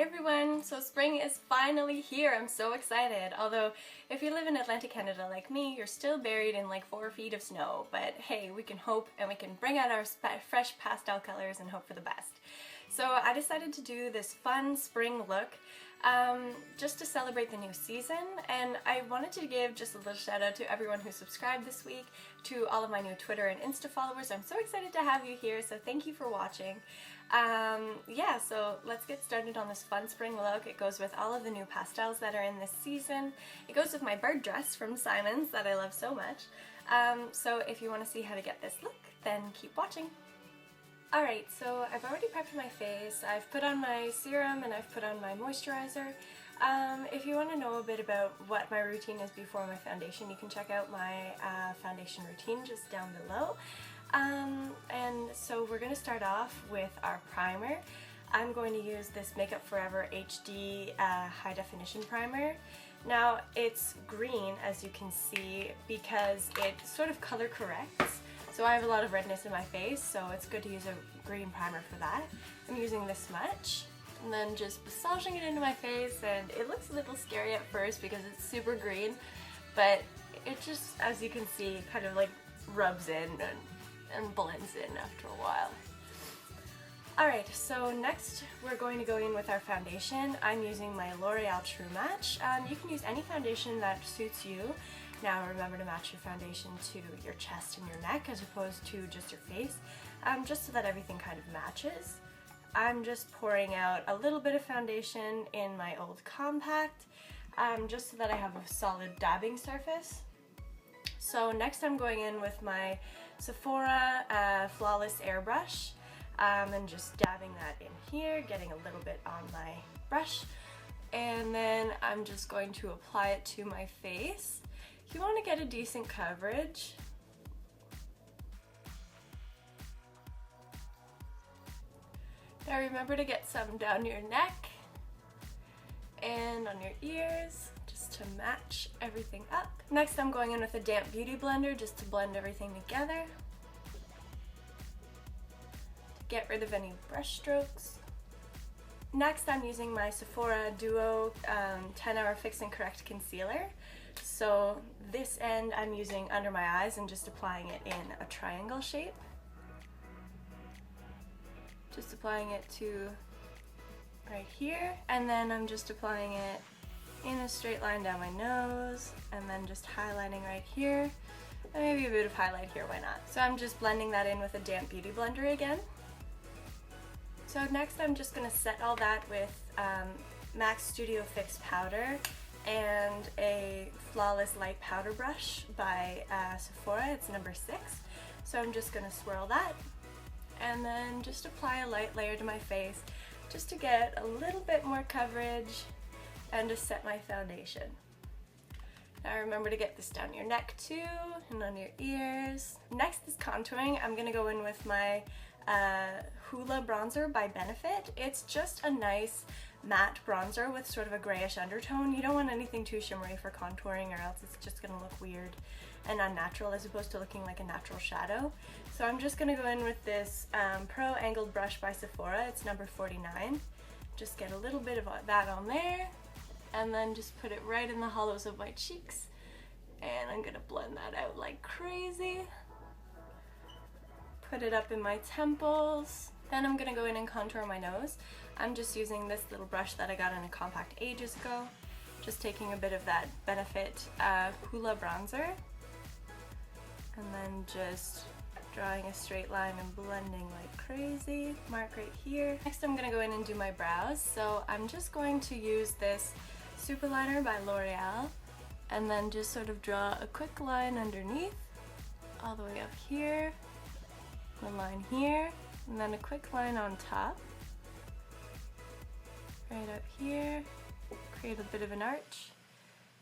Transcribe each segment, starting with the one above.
everyone! So spring is finally here. I'm so excited. Although if you live in Atlantic Canada like me, you're still buried in like 4 feet of snow. But hey, we can hope and we can bring out our fresh pastel colors and hope for the best. So I decided to do this fun spring look just to celebrate the new season, and I wanted to give just a little shout out to everyone who subscribed this week, to all of my new Twitter and Insta followers. I'm so excited to have you here, so thank you for watching. Yeah, so let's get started on this fun spring look. It goes with all of the new pastels that are in this season. It goes with my bird dress from Simon's that I love so much. So if you want to see how to get this look, then keep watching. Alright, so I've already prepped my face. I've put on my serum and I've put on my moisturizer. If you want to know a bit about what my routine is before my foundation, you can check out my foundation routine just down below. And so we're going to start off with our primer. I'm going to use this Makeup Forever HD High Definition Primer. Now it's green, as you can see, because it sort of color corrects. So I have a lot of redness in my face, so it's good to use a green primer for that. I'm using this much, and then just massaging it into my face, and it looks a little scary at first because it's super green, but it just, as you can see, kind of like rubs in and blends in after a while. Alright, so next we're going to go in with our foundation. I'm using my L'Oreal True Match. You can use any foundation that suits you. Now remember to match your foundation to your chest and your neck as opposed to just your face, just so that everything kind of matches. I'm just pouring out a little bit of foundation in my old compact, just so that I have a solid dabbing surface. So next I'm going in with my Sephora Flawless Airbrush, and just dabbing that in here, getting a little bit on my brush, and then I'm just going to apply it to my face. You want to get a decent coverage. Now remember to get some down your neck and on your ears, just to match everything up. Next I'm going in with a damp beauty blender just to blend everything together. To get rid of any brush strokes. Next I'm using my Sephora Duo 10-Hour Fix and Correct Concealer. So this end I'm using under my eyes and just applying it in a triangle shape. Just applying it to right here, and then I'm just applying it in a straight line down my nose, and then just highlighting right here, and maybe a bit of highlight here, why not? So I'm just blending that in with a damp beauty blender again. So next I'm just going to set all that with MAC Studio Fix powder and a Flawless Light Powder Brush by Sephora. It's number 6. So I'm just going to swirl that and then just apply a light layer to my face just to get a little bit more coverage and to set my foundation. Now remember to get this down your neck too and on your ears. Next is contouring. I'm going to go in with my Hoola bronzer by Benefit. It's just a nice matte bronzer with sort of a grayish undertone. You don't want anything too shimmery for contouring, or else it's just going to look weird and unnatural as opposed to looking like a natural shadow. So I'm just going to go in with this Pro Angled Brush by Sephora. It's number 49. Just get a little bit of that on there, and then just put it right in the hollows of my cheeks, and I'm going to blend that out like crazy. Put it up in my temples. Then I'm going to go in and contour my nose. I'm just using this little brush that I got in a compact ages ago. Just taking a bit of that Benefit Hoola bronzer. And then just drawing a straight line and blending like crazy. Mark right here. Next I'm going to go in and do my brows. So I'm just going to use this Super Liner by L'Oreal. And then just sort of draw a quick line underneath. All the way up here. One line here, and then a quick line on top, right up here, create a bit of an arch,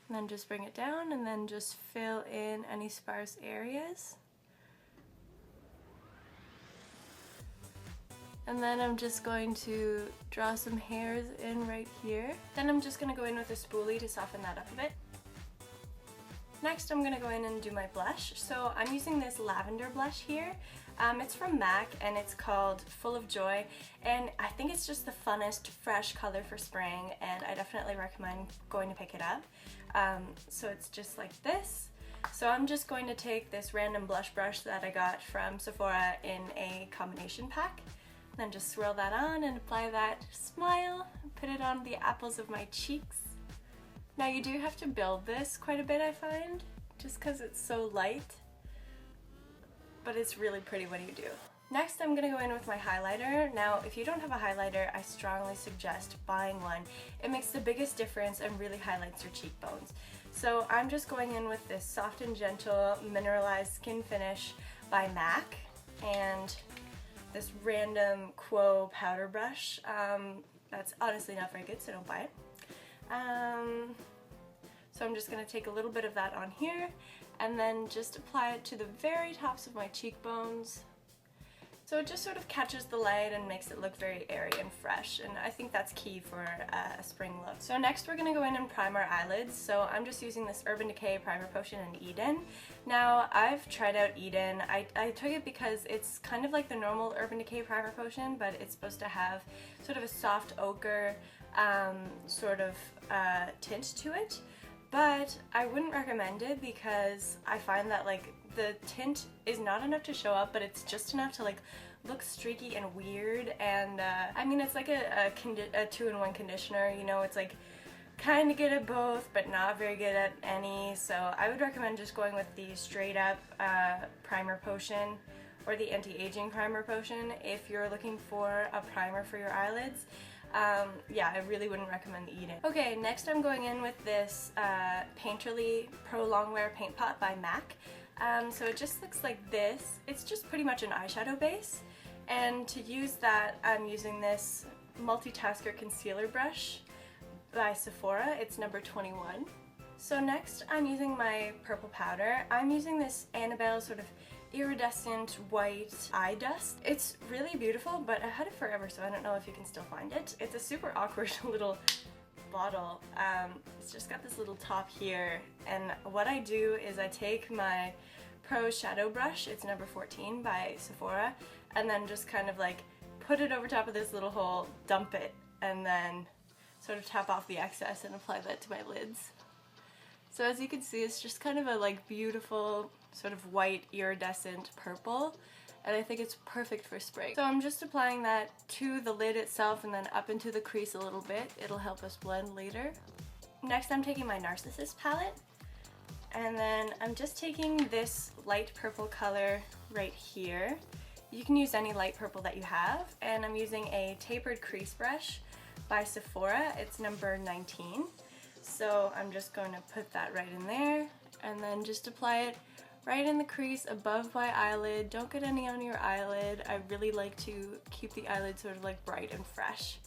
and then just bring it down, and then just fill in any sparse areas. And then I'm just going to draw some hairs in right here. Then I'm just going to go in with a spoolie to soften that up a bit. Next I'm going to go in and do my blush. So I'm using this lavender blush here. It's from MAC and it's called Full of Joy, and I think it's just the funnest, fresh color for spring, and I definitely recommend going to pick it up. So it's just like this. So I'm just going to take this random blush brush that I got from Sephora in a combination pack, then just swirl that on and apply that, smile, put it on the apples of my cheeks. Now you do have to build this quite a bit, I find, just because it's so light, but it's really pretty when you do. Next I'm going to go in with my highlighter. Now if you don't have a highlighter, I strongly suggest buying one. It makes the biggest difference and really highlights your cheekbones. So I'm just going in with this Soft and Gentle Mineralized Skin Finish by MAC and this random Quo powder brush. That's honestly not very good, so don't buy it. So I'm just going to take a little bit of that on here and then just apply it to the very tops of my cheekbones. So it just sort of catches the light and makes it look very airy and fresh, and I think that's key for a spring look. So next we're going to go in and prime our eyelids. So I'm just using this Urban Decay Primer Potion in Eden. Now I've tried out Eden. I took it because it's kind of like the normal Urban Decay Primer Potion, but it's supposed to have sort of a soft ochre tint to it. But I wouldn't recommend it because I find that like the tint is not enough to show up, but it's just enough to like look streaky and weird. And I mean, it's like a 2-in-1 conditioner, you know, it's like kind of good at both but not very good at any. So I would recommend just going with the straight up primer potion or the anti-aging primer potion if you're looking for a primer for your eyelids. Yeah, I really wouldn't recommend the Eden. Okay, next I'm going in with this Painterly Pro Longwear Paint Pot by MAC. So it just looks like this. It's just pretty much an eyeshadow base. And to use that, I'm using this Multitasker Concealer Brush by Sephora. It's number 21. So next I'm using my purple powder. I'm using this Annabelle sort of iridescent white eye dust. It's really beautiful, but I've had it forever, so I don't know if you can still find it. It's a super awkward little bottle. It's just got this little top here, and what I do is I take my Pro Shadow Brush, it's number 14 by Sephora, and then just kind of like put it over top of this little hole, dump it, and then sort of tap off the excess and apply that to my lids. So as you can see, it's just kind of a like beautiful sort of white iridescent purple, and I think it's perfect for spring. So I'm just applying that to the lid itself and then up into the crease a little bit. It'll help us blend later. Next I'm taking my Narcissus palette, and then I'm just taking this light purple color right here. You can use any light purple that you have, and I'm using a tapered crease brush by Sephora. It's number 19. So I'm just going to put that right in there and then just apply it right in the crease above my eyelid. Don't get any on your eyelid. I really like to keep the eyelid sort of like bright and fresh.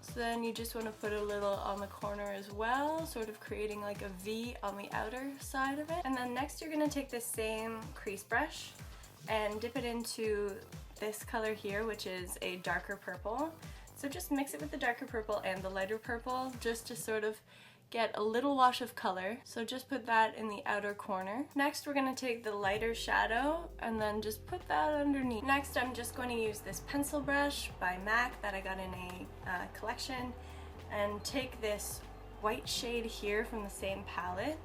So then you just want to put a little on the corner as well, sort of creating like a V on the outer side of it. And then next you're going to take this same crease brush and dip it into this color here, which is a darker purple. So just mix it with the darker purple and the lighter purple just to sort of get a little wash of color. So just put that in the outer corner. Next we're going to take the lighter shadow and then just put that underneath. Next I'm just going to use this pencil brush by MAC that I got in a collection, and take this white shade here from the same palette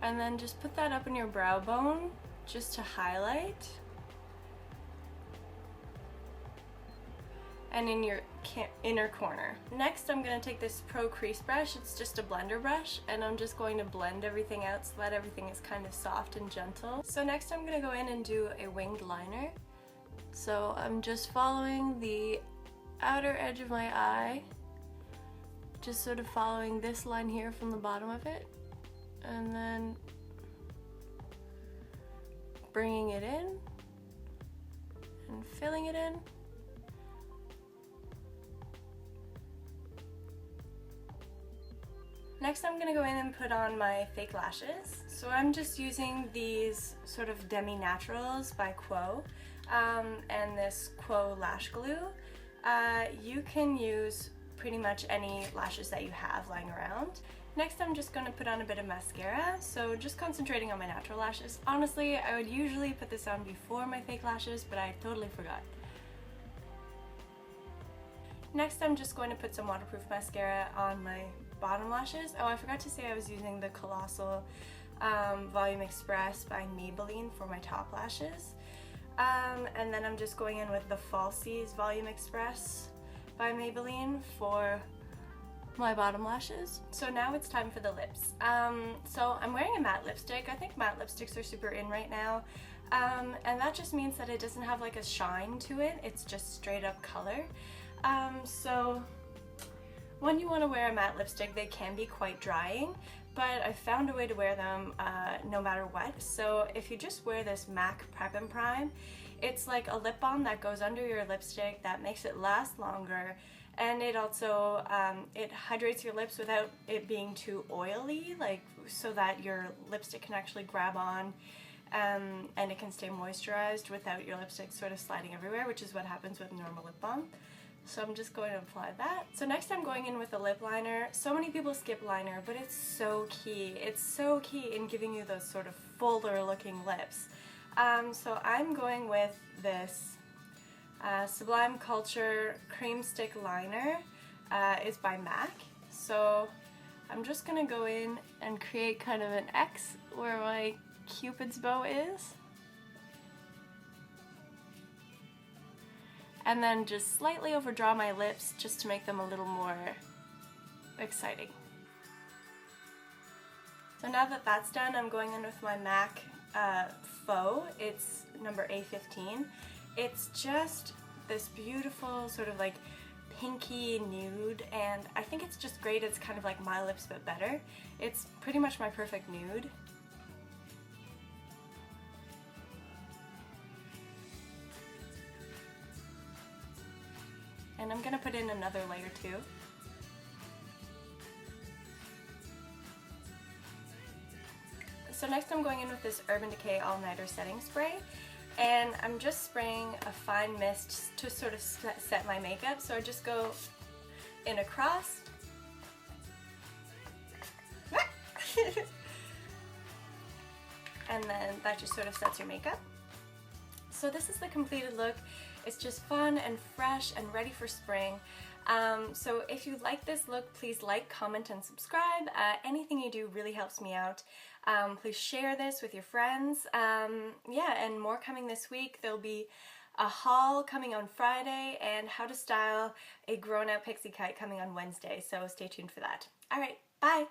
and then just put that up in your brow bone just to highlight. And in your inner corner. Next I'm going to take this Pro Crease brush, it's just a blender brush, and I'm just going to blend everything out so that everything is kind of soft and gentle. So next I'm going to go in and do a winged liner. So I'm just following the outer edge of my eye, just sort of following this line here from the bottom of it, and then bringing it in and filling it in. Next I'm going to go in and put on my fake lashes. So I'm just using these sort of demi-naturals by Quo and this Quo Lash Glue. You can use pretty much any lashes that you have lying around, Next I'm just going to put on a bit of mascara, so just concentrating on my natural lashes. Honestly, I would usually put this on before my fake lashes, but I totally forgot. Next I'm just going to put some waterproof mascara on my bottom lashes. Oh, I forgot to say I was using the Colossal Volume Express by Maybelline for my top lashes. And then I'm just going in with the Falsies Volume Express by Maybelline for my bottom lashes. So now it's time for the lips. So I'm wearing a matte lipstick. I think matte lipsticks are super in right now. And that just means that it doesn't have like a shine to it. It's just straight up color. So when you want to wear a matte lipstick, they can be quite drying, but I found a way to wear them no matter what. So if you just wear this MAC Prep and Prime, it's like a lip balm that goes under your lipstick that makes it last longer, and it also it hydrates your lips without it being too oily, like so that your lipstick can actually grab on and it can stay moisturized without your lipstick sort of sliding everywhere, which is what happens with normal lip balm. So I'm just going to apply that. So next I'm going in with a lip liner. So many people skip liner, but it's so key. It's so key in giving you those sort of fuller looking lips. So I'm going with this Sublime Culture Cream Stick Liner. It's by MAC. So I'm just gonna go in and create kind of an X where my Cupid's bow is. And then just slightly overdraw my lips just to make them a little more exciting. So now that that's done, I'm going in with my MAC Faux. It's number A15. It's just this beautiful sort of like pinky nude, and I think it's just great. It's kind of like my lips but better. It's pretty much my perfect nude. And I'm gonna put in another layer too. So next I'm going in with this Urban Decay All Nighter Setting Spray, and I'm just spraying a fine mist to sort of set my makeup. So I just go in across. And then that just sort of sets your makeup. So this is the completed look. It's just fun and fresh and ready for spring. So if you like this look, please like, comment, and subscribe. Anything you do really helps me out. Please share this with your friends. Yeah, and more coming this week. There'll be a haul coming on Friday and how to style a grown-out pixie kite coming on Wednesday. So stay tuned for that. All right, bye!